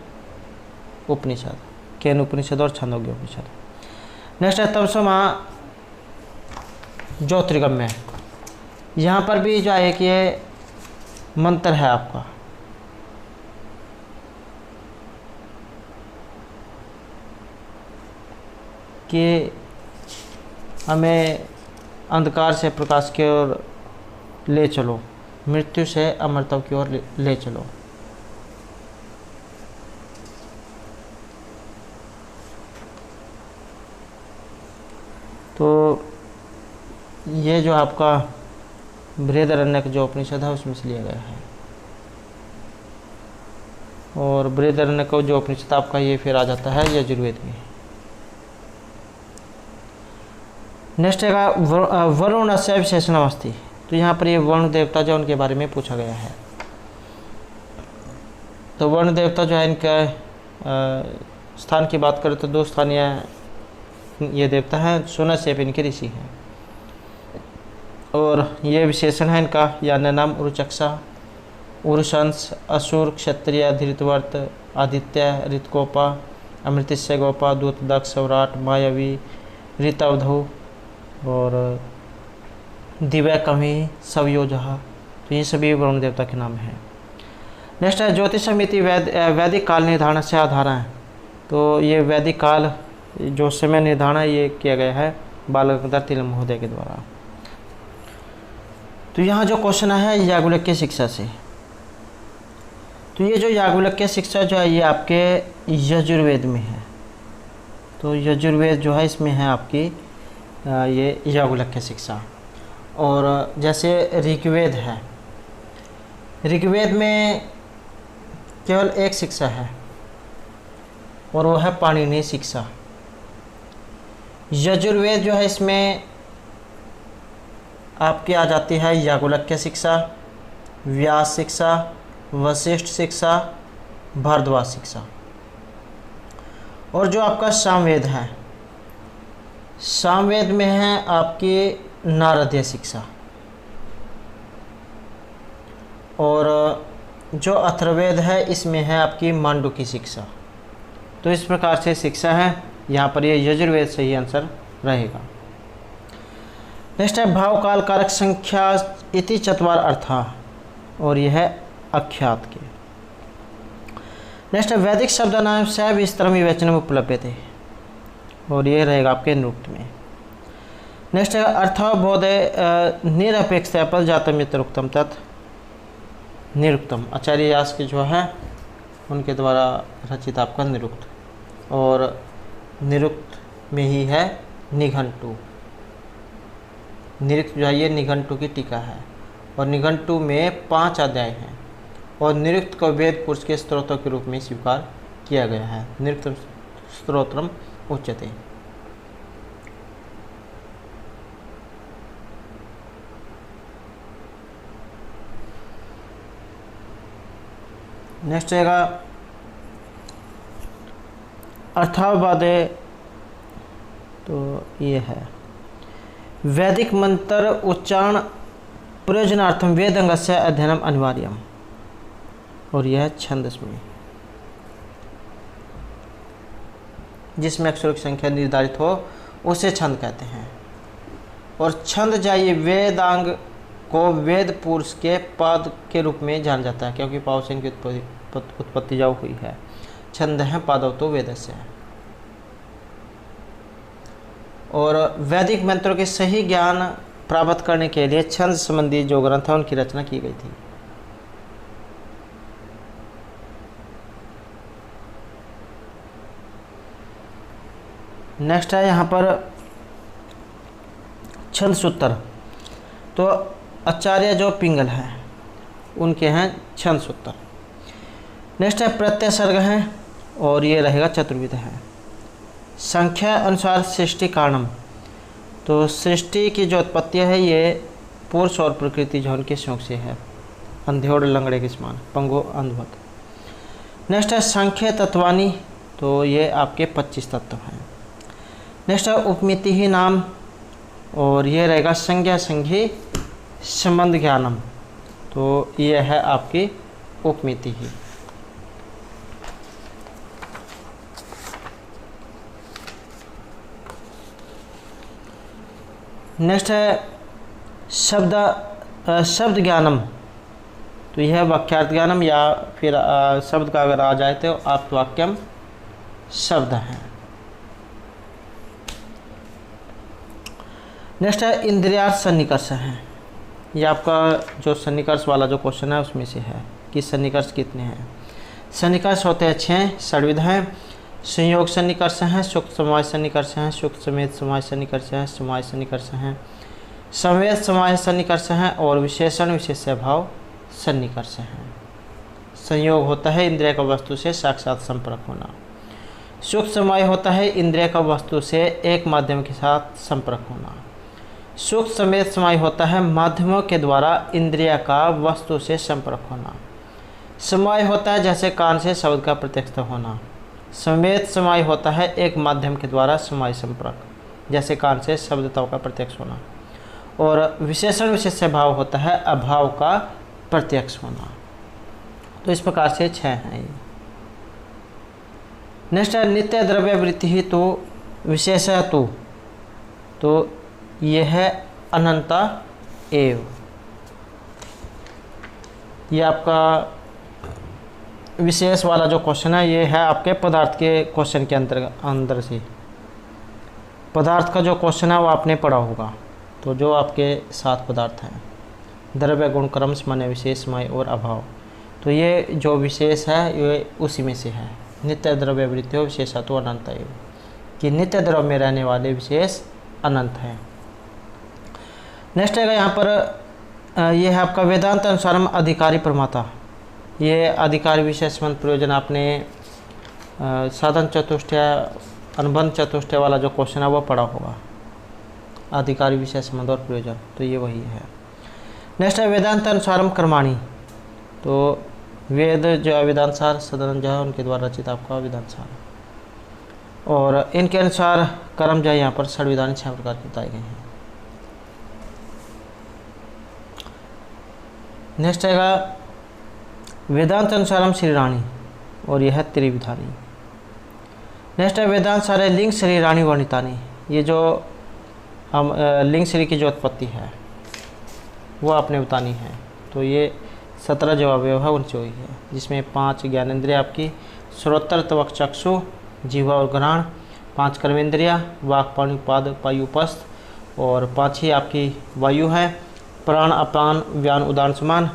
[SPEAKER 1] उपनिषद, केन उपनिषद और छांदोग्य उपनिषद। नेक्स्ट है तमसोमा ज्योतिर्गम्य, यहाँ पर भी जो है कि ये मंत्र है आपका। कि हमें अंधकार से प्रकाश की ओर ले चलो, मृत्यु से अमरता की ओर ले चलो। तो ये जो आपका बृहदारण्यक जो उपनिषद है उसमें से लिया गया है। और बृहदारण्यक जो उपनिषद आपका ये फिर आ जाता है यजुर्वेद में। नेक्स्ट है वरुण से विशेषणावस्थी। तो यहाँ पर ये वरुण देवता जो उनके बारे में पूछा गया है। तो वरुण देवता जो है इनका स्थान की बात करें तो 2 स्थानीय ये देवता हैं, सुनश्यप इनके ऋषि हैं। और ये विशेषण है इनका यानी नाम उरुचक्षा, उरुशंस, असुर, क्षत्रिय, धृतवर्त, आदित्य, ऋतकोपा, अमृतस्य गोपा, दूत, दक्ष, सौराट, मायावी, ऋतवधु और दिव्य कवि, सवयोजहा। तो ये सभी वरुण देवता के नाम हैं। नेक्स्ट है ज्योतिष समिति वैदिक काल निर्धारण से आधार है। तो ये वैदिक काल जो समय निर्धारण ये किया गया है बाल गंगाधर तिलक महोदय के द्वारा। तो यहाँ जो क्वेश्चन है याज्ञवल्क्य शिक्षा से। तो ये जो याज्ञवल्क्य शिक्षा जो है ये आपके यजुर्वेद में है। तो यजुर्वेद जो है इसमें है आपकी ये याज्ञवल्क्य शिक्षा। और जैसे ऋग्वेद है, ऋग्वेद में केवल एक शिक्षा है और वो है पाणिनीय शिक्षा। यजुर्वेद जो है इसमें आपकी आ जाती है याज्ञवल्क्य शिक्षा, व्यास शिक्षा, वशिष्ठ शिक्षा, भारद्वाज शिक्षा। और जो आपका सामवेद है, सामवेद में है आपकी नारदीय शिक्षा। और जो अथर्ववेद है इसमें है आपकी मांडुक्य शिक्षा। तो इस प्रकार से शिक्षा है, यहाँ पर ये यजुर्वेद से ही आंसर रहेगा। नेक्स्ट है भाव काल कारक संख्या इति चत्वार अर्था, और यह है अख्यात के। नेक्स्ट है वैदिक शब्द नाम से विस्तरम विवेचन में उपलब्ध थे, और ये रहेगा आपके निरुक्त में। नेक्स्ट है अर्थावबोध निरपेक्ष पद जातम यतरुक्तम तत् निरुक्तम। आचार्य व्यास के जो है उनके द्वारा रचित आपका निरुक्त, और निरुक्त में ही है निघंटु। निरुक्त जो है ये निघंटु की टीका है, और निघंटु में 5 अध्याय हैं, और निरुक्त को वेद पुरुष के स्त्रोतों के रूप में स्वीकार किया गया है। निरुक्त स्त्रोत्रम उच्यते। नेक्स्ट रहेगा अर्थावबादे। तो ये है वैदिक मंत्र उच्चारण प्रयोजनार्थम वेदंगस्य अध्ययनम अनिवार्यम, और यह है छंदस्मि, जिसमें अक्षरों की संख्या निर्धारित हो उसे छंद कहते हैं। और छंद जाइए वेदांग को वेद पुरुष के पद के रूप में जाना जाता है, क्योंकि पाव से इनकी उत्पत्ति जो हुई है। छंद है पादव तो वेदस्य है। और वैदिक मंत्रों के सही ज्ञान प्राप्त करने के लिए छंद संबंधी जो ग्रंथ है उनकी रचना की गई थी। नेक्स्ट है यहाँ पर छंद सूत्र। तो आचार्य जो पिंगल हैं उनके हैं छंद सूत्र। नेक्स्ट है प्रत्यय सर्ग है, और ये रहेगा चतुर्विध है। संख्या अनुसार सृष्टि कारणम। तो सृष्टि की जो उत्पत्ति है ये पुरुष और प्रकृति जो उनके शौक से है, अंधेड़ लंगड़े के समान, पंगो अंधवत। नेक्स्ट है संख्य तत्वानी। तो ये आपके 25 तत्व हैं। नेक्स्ट है उपमिति ही नाम, और ये रहेगा संज्ञा संघी संबंध ज्ञानम। तो ये है आपकी उपमिति ही। नेक्स्ट है शब्द ज्ञानम। तो यह वाक्यार्थ ज्ञानम, या फिर शब्द का अगर आ जाए तो आप वाक्यम शब्द हैं। नेक्स्ट है इंद्रियार्थ सन्निकर्ष है। ये आपका जो सन्निकर्ष वाला जो क्वेश्चन है उसमें से है कि सन्निकर्ष कितने हैं। सन्निकर्ष होते हैं 6 षड्विध हैं। संयोग सन्निकर्ष हैं, सूक्ष्म समाज सन्निकर्ष हैं, सूक्ष्म समेत समाज सन्निकर्ष हैं, समाज सन्निकर्ष हैं, संवेद समाज सन्निकर्ष हैं और विशेषण विशेष्य भाव सन्निकर्ष हैं। संयोग होता है इंद्रिय का वस्तु से साक्षात संपर्क होना। सूक्ष्म समय होता है इंद्रिय का वस्तु से एक माध्यम के साथ संपर्क होना। सूक्ष्म समेत समय होता है माध्यमों के द्वारा इंद्रिय का वस्तु से संपर्क होना। समय होता है जैसे कान से शब्द का प्रत्यक्ष होना। समेत समय होता है एक माध्यम के द्वारा समय संपर्क, जैसे कान से शब्दताओं का प्रत्यक्ष होना। और विशेषण विशेष्य भाव होता है अभाव का प्रत्यक्ष होना। तो इस प्रकार से 6 हैं ये। नेक्स्ट है नित्य द्रव्य वृत्ति ही तो विशेष तो ये है अनंता एव। ये आपका विशेष वाला जो क्वेश्चन है ये है आपके पदार्थ के क्वेश्चन के अंदर से। पदार्थ का जो क्वेश्चन है वो आपने पढ़ा होगा। तो जो आपके 7 पदार्थ हैं, द्रव्य गुण क्रम माने विशेष समय और अभाव, तो ये जो विशेष है ये उसी में से है। नित्य द्रव्य वृत्ति हो विशेषा तो अनंत है, कि नित्य द्रव्य में रहने वाले विशेष अनंत हैं। नेक्स्ट है यहाँ पर ये है आपका वेदांत अनुसारम अधिकारी प्रमाता। ये अधिकारी विशेष संबंध प्रयोजन आपने साधन चतुष्टय अनुबंध चतुष्टय वाला जो क्वेश्चन है वो पढ़ा होगा। अधिकारी विशेष संबंध और प्रयोजन, तो ये वही है। नेक्स्ट है वेदांत अनुसारम कर्माणी। तो वेद जो है वेदांतसार सदन जो है उनके द्वारा रचित आपका वेदांतसार, और इनके अनुसार कर्म जो है यहाँ पर षड्विधानी 6 प्रकार के बताए गए हैं। नेक्स्ट आएगा वेदांत अनुसारम श्रीराणी, और यह है त्रिविधानी। नेक्स्ट है वेदांत सारे लिंग श्रीराणी वर्णितानी। ये जो हम लिंग श्री की जो उत्पत्ति है वो आपने बतानी है। तो ये 17 जो अवयव है उनसे हुई है, जिसमें 5 ज्ञानेंद्रिय आपकी श्रोत्र त्वक चक्षु जीवा और ग्रहण, 5 कर्मेंद्रिया वाक पाणि पाद पायुपस्थ, और 5 ही आपकी वायु है, प्राण अपान व्यान उदान समान,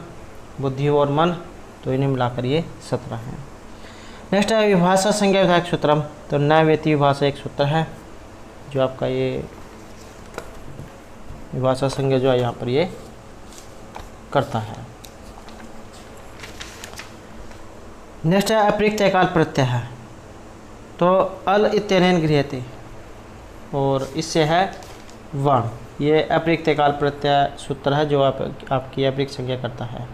[SPEAKER 1] बुद्धि और मन, तो इन्हें मिलाकर ये 17 हैं। नेक्स्ट है विभाषा संज्ञा विधायक सूत्रम। तो न्यायवेती विभाषा एक सूत्र है जो आपका ये विभाषा संज्ञा जो है यहाँ पर ये करता है। नेक्स्ट है अप्रयुक्त काल प्रत्यय है। तो अल इत्यनेन गृह्यते, और इससे है वर्ण। ये अप्रयुक्त काल प्रत्यय सूत्र है जो आपकी अप्रयुक्त संज्ञा करता है।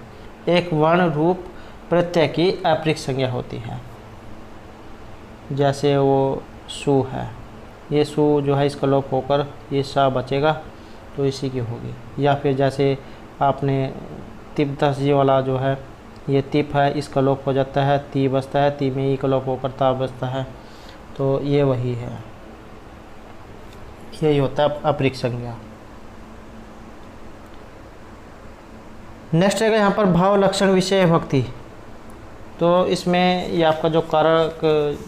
[SPEAKER 1] एक वर्ण रूप प्रत्यय की अप्रयुक्त संज्ञा होती है। जैसे वो सु है, ये सु जो है इसका लोप होकर ये सा बचेगा, तो इसी की होगी। या फिर जैसे आपने तिब्बत जी वाला जो है ये तिप है, इसका लोप हो जाता है, ती बचता है, ती में ई का लोप होकर ता बचता है, तो ये वही है। यही होता है अप्रयुक्त संज्ञा। नेक्स्ट है यहाँ पर भाव लक्षण विषय भक्ति। तो इसमें ये आपका जो कारक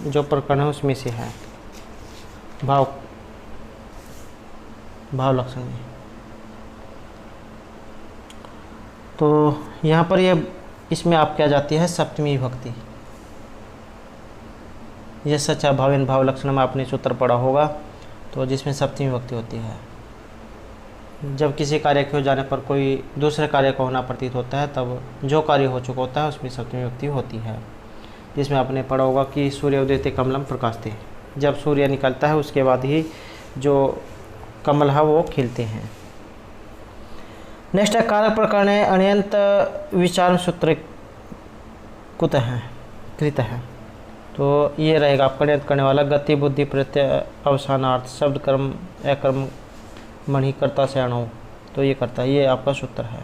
[SPEAKER 1] जो प्रकरण है उसमें से है भाव लक्षण में। तो यहाँ पर ये इसमें आप क्या जाती है सप्तमी विभक्ति। ये सच्चा भावेन भाव लक्षण में आपने सूत्र पढ़ा होगा, तो जिसमें सप्तमी विभक्ति होती है। जब किसी कार्य के हो जाने पर कोई दूसरे कार्य का होना प्रतीत होता है, तब जो कार्य हो चुका होता है उसमें सप्तमी विभक्ति होती है। जिसमें आपने पढ़ा होगा कि सूर्य उदयते कमलम प्रकाशते, जब सूर्य निकलता है उसके बाद ही जो कमल है वो खिलते हैं। नेक्स्ट है कारक प्रकरण अण्यंत विचार सूत्र कुत है कृत है। तो ये रहेगा आपका अण्यंत करने वाला गति बुद्धि प्रत्यय अवसानार्थ शब्द कर्म अकर्म मणि कर्ता से अणु, तो ये करता है, ये आपका सूत्र है।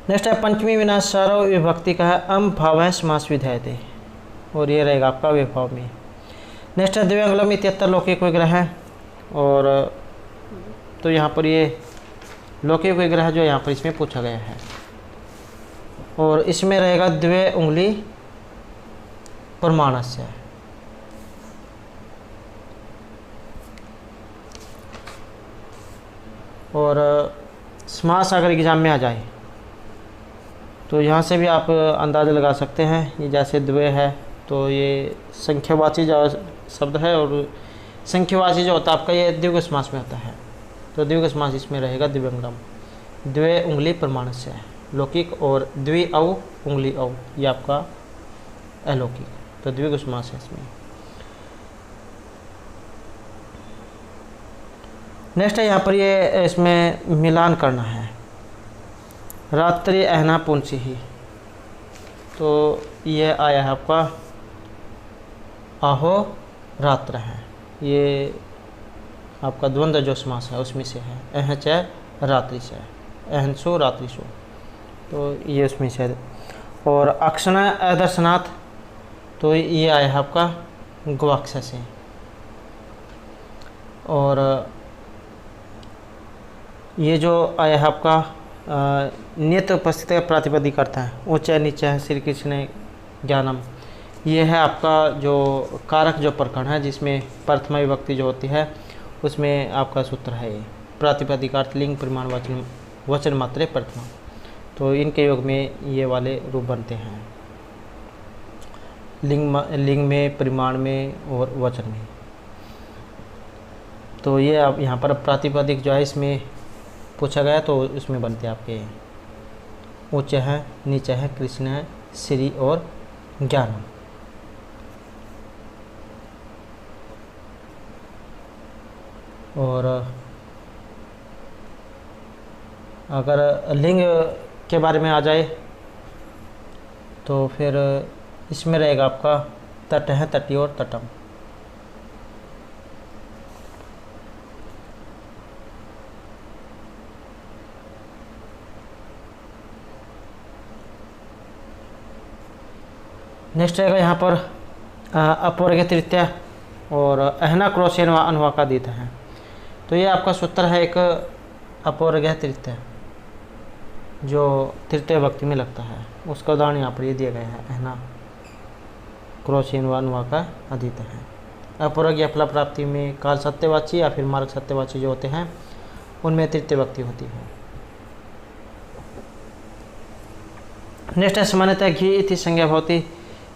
[SPEAKER 1] नेक्स्ट है पंचमी विनाशारो विभक्ति का है अम भाव समास विधायते, और ये रहेगा आपका विभाव में। नेक्स्ट है दिव्यांगलम इत्यत्र लौकिक विग्रह है, और तो यहाँ पर ये लौकिक विग्रह जो यहाँ पर इसमें पूछा गया है, और इसमें रहेगा द्वे उंगली प्रमाणस्य। और समास अगर एग्ज़ाम में आ जाए तो यहाँ से भी आप अंदाज़ा लगा सकते हैं। ये जैसे द्वे है तो ये संख्यावाची जो शब्द है, और संख्यावाची जो होता है आपका ये द्विगु समास में होता है। तो द्विगु समास इसमें रहेगा द्विवंगम। द्वे उंगली प्रमाणस्य है लौकिक, और द्वि औ उंगली औ ये आपका अलौकिक। तो द्विगु समास है इसमें। नेक्स्ट है यहाँ पर ये इसमें मिलान करना है। रात्रि अहना पुंसी ही, तो ये आया है आपका आहो रात्र है, ये आपका द्वंद्व जो समास है उसमें से है। अहच रात्रि से, अहंसो रात्रिशो, तो ये उसमें से है। और अक्षण अदर्शनाथ, तो ये आया है आपका गवाक्ष से। और ये जो आया है आपका नियत उपस्थिति का प्रातिपदिक करता है। ऊंचा नीचा है श्री कृष्ण ज्ञानम, ये है आपका जो कारक जो प्रकरण है जिसमें प्रथमा विभक्ति जो होती है उसमें आपका सूत्र है ये प्रातिपदिकार्थ लिंग परिमाण वचन वचन मात्रे प्रथमा। तो इनके योग में ये वाले रूप बनते हैं, लिंग में, परिमाण में और वचन में। तो ये आप यहाँ पर प्रातिपदिक जो है इसमें पूछा गया तो उसमें बनते हैं आपके ऊंचे है, नीचे है, कृष्ण है, श्री और ज्ञानम। और अगर लिंग के बारे में आ जाए तो फिर इसमें रहेगा आपका तट है, तटी और तटम। नेक्स्ट रहेगा यहाँ पर अपवर्ग तृतीय और अहना क्रोशेन व अनुवा का देता है। तो ये आपका सूत्र है एक अपवर्ग तृतीय जो तृतीय भक्ति में लगता है, उसका उदाहरण यहाँ पर ये दिया गया है। अहना क्रोशेन व अनुवा का अधीत है। अपवर्ग या फल प्राप्ति में काल सत्यवाची या फिर मार्ग सत्यवाची जो होते हैं उनमें तृतीय भक्ति होती है। नेक्स्ट है सामान्यतः घी इति संज्ञा भवति,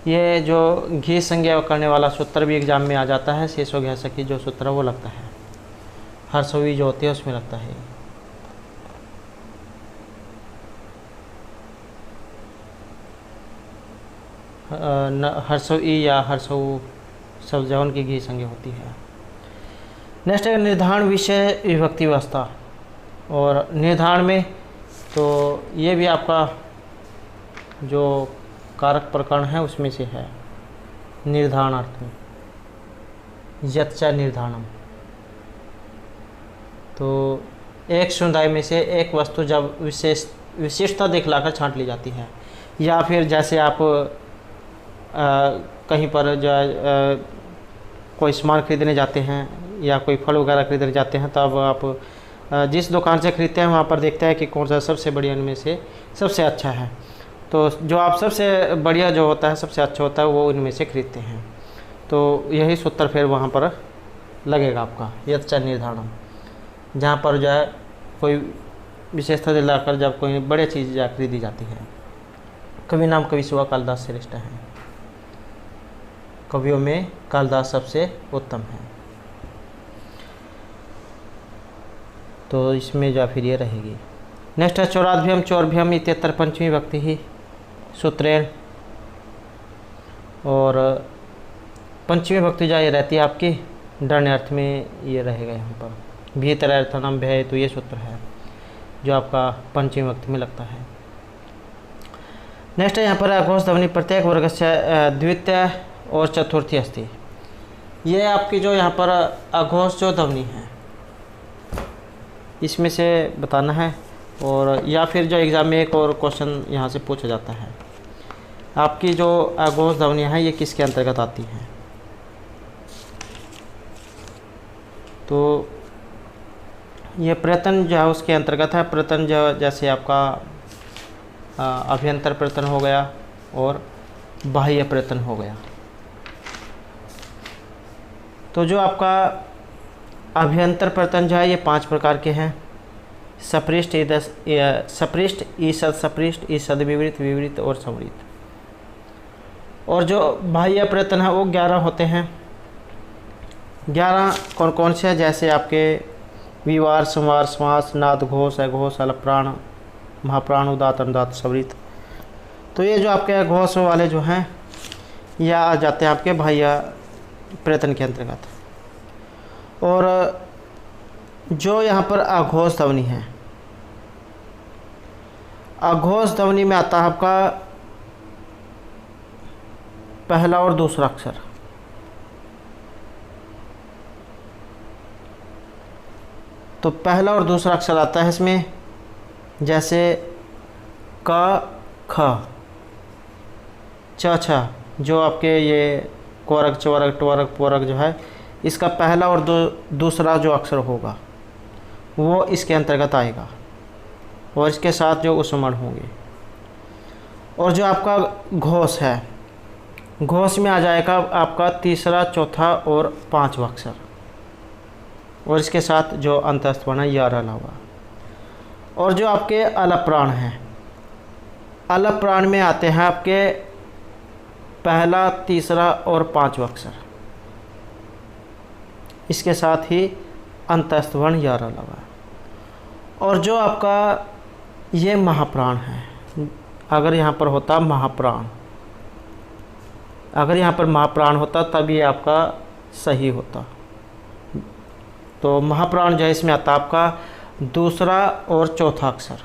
[SPEAKER 1] ये जो घी संज्ञा करने वाला सूत्र भी एग्जाम में आ जाता है। शेषो घ्या सखी जो सूत्र वो लगता है, हर्षवी जो होती है उसमें लगता है। हर्षवी या हर्षव सब जवन की घी संज्ञा होती है। नेक्स्ट है निर्धारण विषय विभक्ति व्यवस्था, और निर्धारण में तो ये भी आपका जो कारक प्रकरण है उसमें से है। निर्धारणार्थ में यच्चा निर्धारणम, तो एक समुदाय में से एक वस्तु जब विशेषता दिखलाकर छांट ली जाती है, या फिर जैसे आप कहीं पर जो कोई सामान खरीदने जाते हैं या कोई फल वगैरह खरीदने जाते हैं, तब आप जिस दुकान से खरीदते हैं वहाँ पर देखते हैं कि कौन सा सबसे बढ़िया उनमें से सबसे अच्छा है। तो जो आप सबसे बढ़िया जो होता है, सबसे अच्छा होता है, वो इनमें से खरीदते हैं। तो यही सूत्र फिर वहाँ पर लगेगा आपका यच्चा निर्धारणम, जहाँ पर जो है कोई विशेषता दिलाकर जब कोई बड़ी चीज़ खरीदी जाती है। कवि नाम कवि सुआ कालिदास श्रेष्ठ है, कवियों में कालिदास सबसे उत्तम है। तो इसमें जो फिर ये रहेगी। नेक्स्ट है चौराभ्यम चौरभ्यम इत्यत्र पंचमी भक्ति ही सूत्रेण, और पंचमी भक्ति जो ये रहती है आपकी डरने अर्थ में ये रहेगा यहाँ पर। भीतर अर्थनम भय, तो ये सूत्र है जो आपका पंचमी भक्ति में लगता है। नेक्स्ट है यहाँ पर अघोष ध्वनि प्रत्येक वर्ग से द्वितीय और चतुर्थी अस्ति। ये आपकी जो यहाँ पर अघोष जो ध्वनि है इसमें से बताना है, और या फिर जो एग्ज़ाम में एक और क्वेश्चन यहाँ से पूछा जाता है, आपकी जो अघोष ध्वनियाँ हैं ये किसके अंतर्गत आती हैं। तो ये प्रयत्न जो है उसके अंतर्गत है। प्रयत्न जो जैसे आपका अभ्यंतर प्रयत्न हो गया और बाह्य प्रयत्न हो गया। तो जो आपका अभ्यंतर प्रयत्न जो है ये 5 प्रकार के हैं। सपृष्ठ, सपृष्ठ, ईषद, सपृष्ठ, ईषद विवृत, विवृत और संवृत। और जो बाह्य प्रयत्न है वो 11 होते हैं। 11 कौन कौन से हैं? जैसे आपके विवार, संवार, श्वास, नाद, घोष, अघोष, अलप्राण, महाप्राण, उदात्त, अनुदात्त, संवृत। तो ये जो आपके घोष वाले जो हैं यह आ जाते हैं आपके बाह्य प्रयत्न के अंतर्गत। और जो यहाँ पर अघोष ध्वनि है, अघोष ध्वनि में आता है आपका पहला और दूसरा अक्षर। तो पहला और दूसरा अक्षर आता है इसमें, जैसे क, ख, च, छ, जो आपके ये कोरक, चवरक, टवरक, पोरक जो है, इसका पहला और दूसरा जो अक्षर होगा वो इसके अंतर्गत आएगा और इसके साथ जो उसमण होंगे। और जो आपका घोष है, घोष में आ जाएगा आपका तीसरा, चौथा और पांचवा अक्षर और इसके साथ जो अंतस्थ वर्ण है यह रला हुआ। और जो आपके अलप्राण हैं, अलप्राण में आते हैं आपके पहला, तीसरा और पांचवा अक्षर, इसके साथ ही अंतस्थ वर्ण या रला हुआ। और जो आपका ये महाप्राण है, अगर यहाँ पर होता महाप्राण, अगर यहाँ पर महाप्राण होता तब ये आपका सही होता। तो महाप्राण जो है इसमें आता आपका दूसरा और चौथा अक्षर,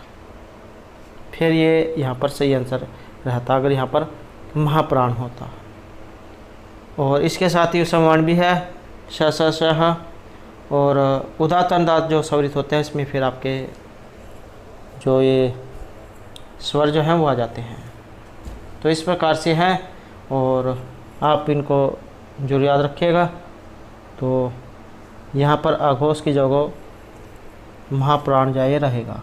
[SPEAKER 1] फिर ये यहाँ पर सही आंसर रहता अगर यहाँ पर महाप्राण होता। और इसके साथ ही संवर्ण भी है, श, स, श, ह। और उदात्त, अनुदात्त जो स्वरित होते हैं इसमें फिर आपके जो ये स्वर जो हैं वो आ जाते हैं। तो इस प्रकार से है और आप इनको जो याद रखिएगा। तो यहाँ पर अघोष की जगह महाप्राण जाए रहेगा,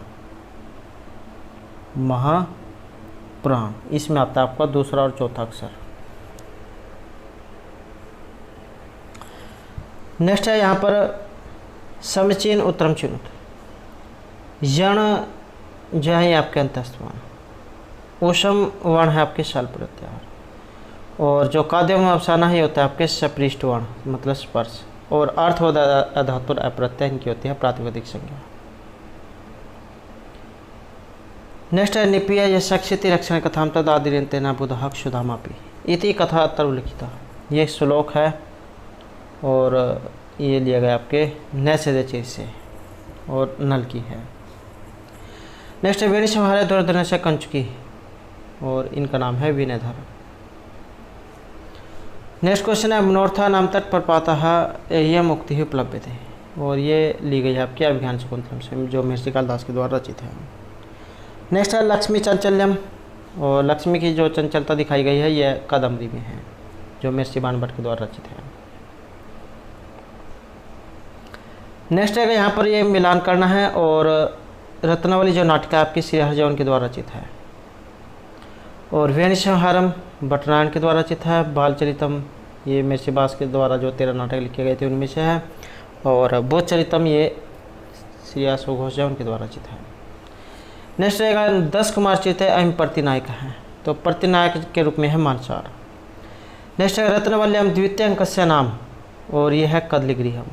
[SPEAKER 1] महाप्राण, इसमें आता है आपका दूसरा और चौथा अक्षर। नेक्स्ट है यहाँ पर समचिन्ह, उत्तरम चिन्ह। यण जो है आपके अंतस्थ वर्ण, ऊषम वर्ण है आपके शल प्रत्याहार। और जो काद्यम अवसाना है होता है आपके सपृष्ठ वर्ण मतलब स्पर्श। और अर्थ व अधातु अप्रत्यय इनकी होती है प्रातिपदिक संज्ञा। नेक्स्ट है निपीय यशक्षति रक्षण कथाम तदादिरंतेन बुधः क्षुधामापि इति कथा अत्र लिखिता। ये श्लोक है और ये लिया गया आपके नैषधे से और नल की है। नेक्स्ट है वेणी संहारे दुर्धन से कंचुकी और इनका नाम है विनयधर। नेक्स्ट क्वेश्चन है मनोर्था नाम तट प्रपातः यह मुक्ति उपलब्ध थे और ये ली गई है आपके अभिज्ञान शकुंतलम से जो महर्षि कालिदास के द्वारा रचित है। नेक्स्ट है लक्ष्मी चंचल्यम और लक्ष्मी की जो चंचलता दिखाई गई है यह कादम्बरी में है जो महर्षि बाणभट्ट के द्वारा रचित है। नेक्स्ट है यहाँ पर ये मिलान करना है और रत्नावली जो नाटिका आपकी श्री हरिजन के द्वारा रचित है। और वेणी संहारम भट्टनारायण के द्वारा रचित है। बालचरितम ये महर्षि व्यास के द्वारा जो 13 नाटक लिखे गए थे उनमें से है। और बोधचरितम ये श्री अशोक घोष उनके द्वारा रचित है। नेक्स्ट रहेगा 10 कुमार चरित है अहम प्रतिनायक हैं तो प्रतिनायक के रूप में है मानसार। नेक्स्ट है रत्नवल्यम द्वितीय अंकस्य नाम और ये है कदलीगृहम।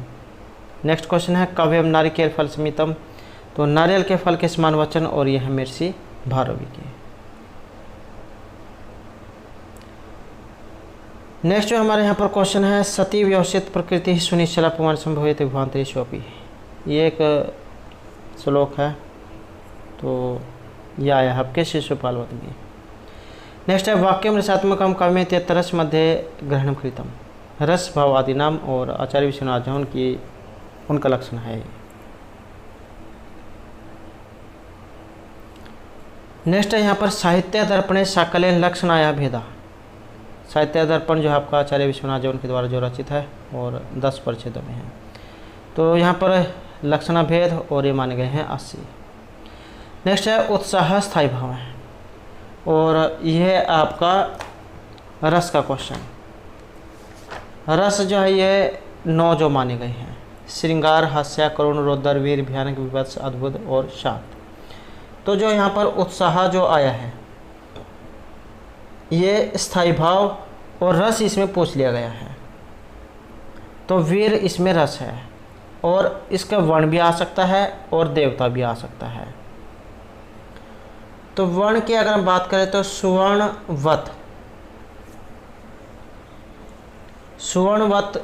[SPEAKER 1] नेक्स्ट क्वेश्चन है कव्यम नारिकेल फल समितम तो नारियल के फल के समान वचन और यह है महर्षि भारवी के। नेक्स्ट जो हमारे यहाँ पर क्वेश्चन है सती व्यवस्थित प्रकृति सुनिश्चला पुमान संभवित विभांतरेषु अपि ये एक श्लोक है तो यह आया आपके शिशुपाल वध में। नेक्स्ट है वाक्यम रसात्मकम काव्य तेतरस मध्य ग्रहणम कृतम रस भाव आदि नाम और आचार्य विश्वनाथ जौन की उनका लक्षण है। नेक्स्ट है यहाँ पर साहित्य दर्पणे साकलेन लक्षण आया भेदा। साहित्य दर्पण जो है आपका आचार्य विश्वनाथ जौन के द्वारा जो रचित है और 10 परिच्छेदों में है। तो यहाँ पर लक्षण भेद और ये माने गए हैं 80। नेक्स्ट है उत्साह स्थायी भाव है और यह आपका रस का क्वेश्चन। रस जो है ये 9 जो माने गए हैं श्रृंगार, हास्य, करुण, रौद्र, वीर, भयानक, विभत्स, अद्भुत और शांत। तो जो यहाँ पर उत्साह जो आया है ये स्थायी भाव और रस इसमें पूछ लिया गया है। तो वीर इसमें रस है और इसका वर्ण भी आ सकता है और देवता भी आ सकता है। तो वर्ण की अगर हम बात करें तो सुवर्णवत, सुवर्णवत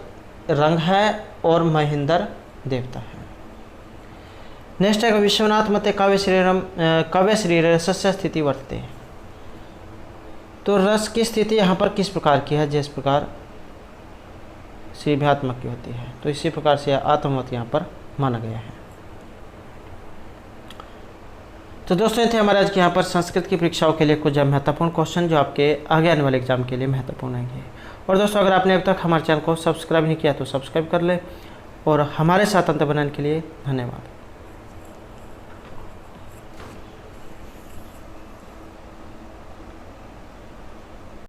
[SPEAKER 1] रंग है और महेंद्र देवता है। नेक्स्ट है विश्वनाथ मते काव्य शरीर रसस्य स्थिति वर्तते। तो रस की स्थिति यहाँ पर किस प्रकार की है, जिस प्रकार श्रीभ्यात्मक की होती है, तो इसी प्रकार से आत्मवत यहाँ पर माना गया है। तो दोस्तों ये थे हमारे आज के यहाँ पर संस्कृत की परीक्षाओं के लिए कुछ महत्वपूर्ण क्वेश्चन जो आपके आगे आने वाले एग्जाम के लिए महत्वपूर्ण होंगे। और दोस्तों अगर आपने अब तक हमारे चैनल को सब्सक्राइब नहीं किया तो सब्सक्राइब कर ले और हमारे साथ अंत बनाने के लिए धन्यवाद।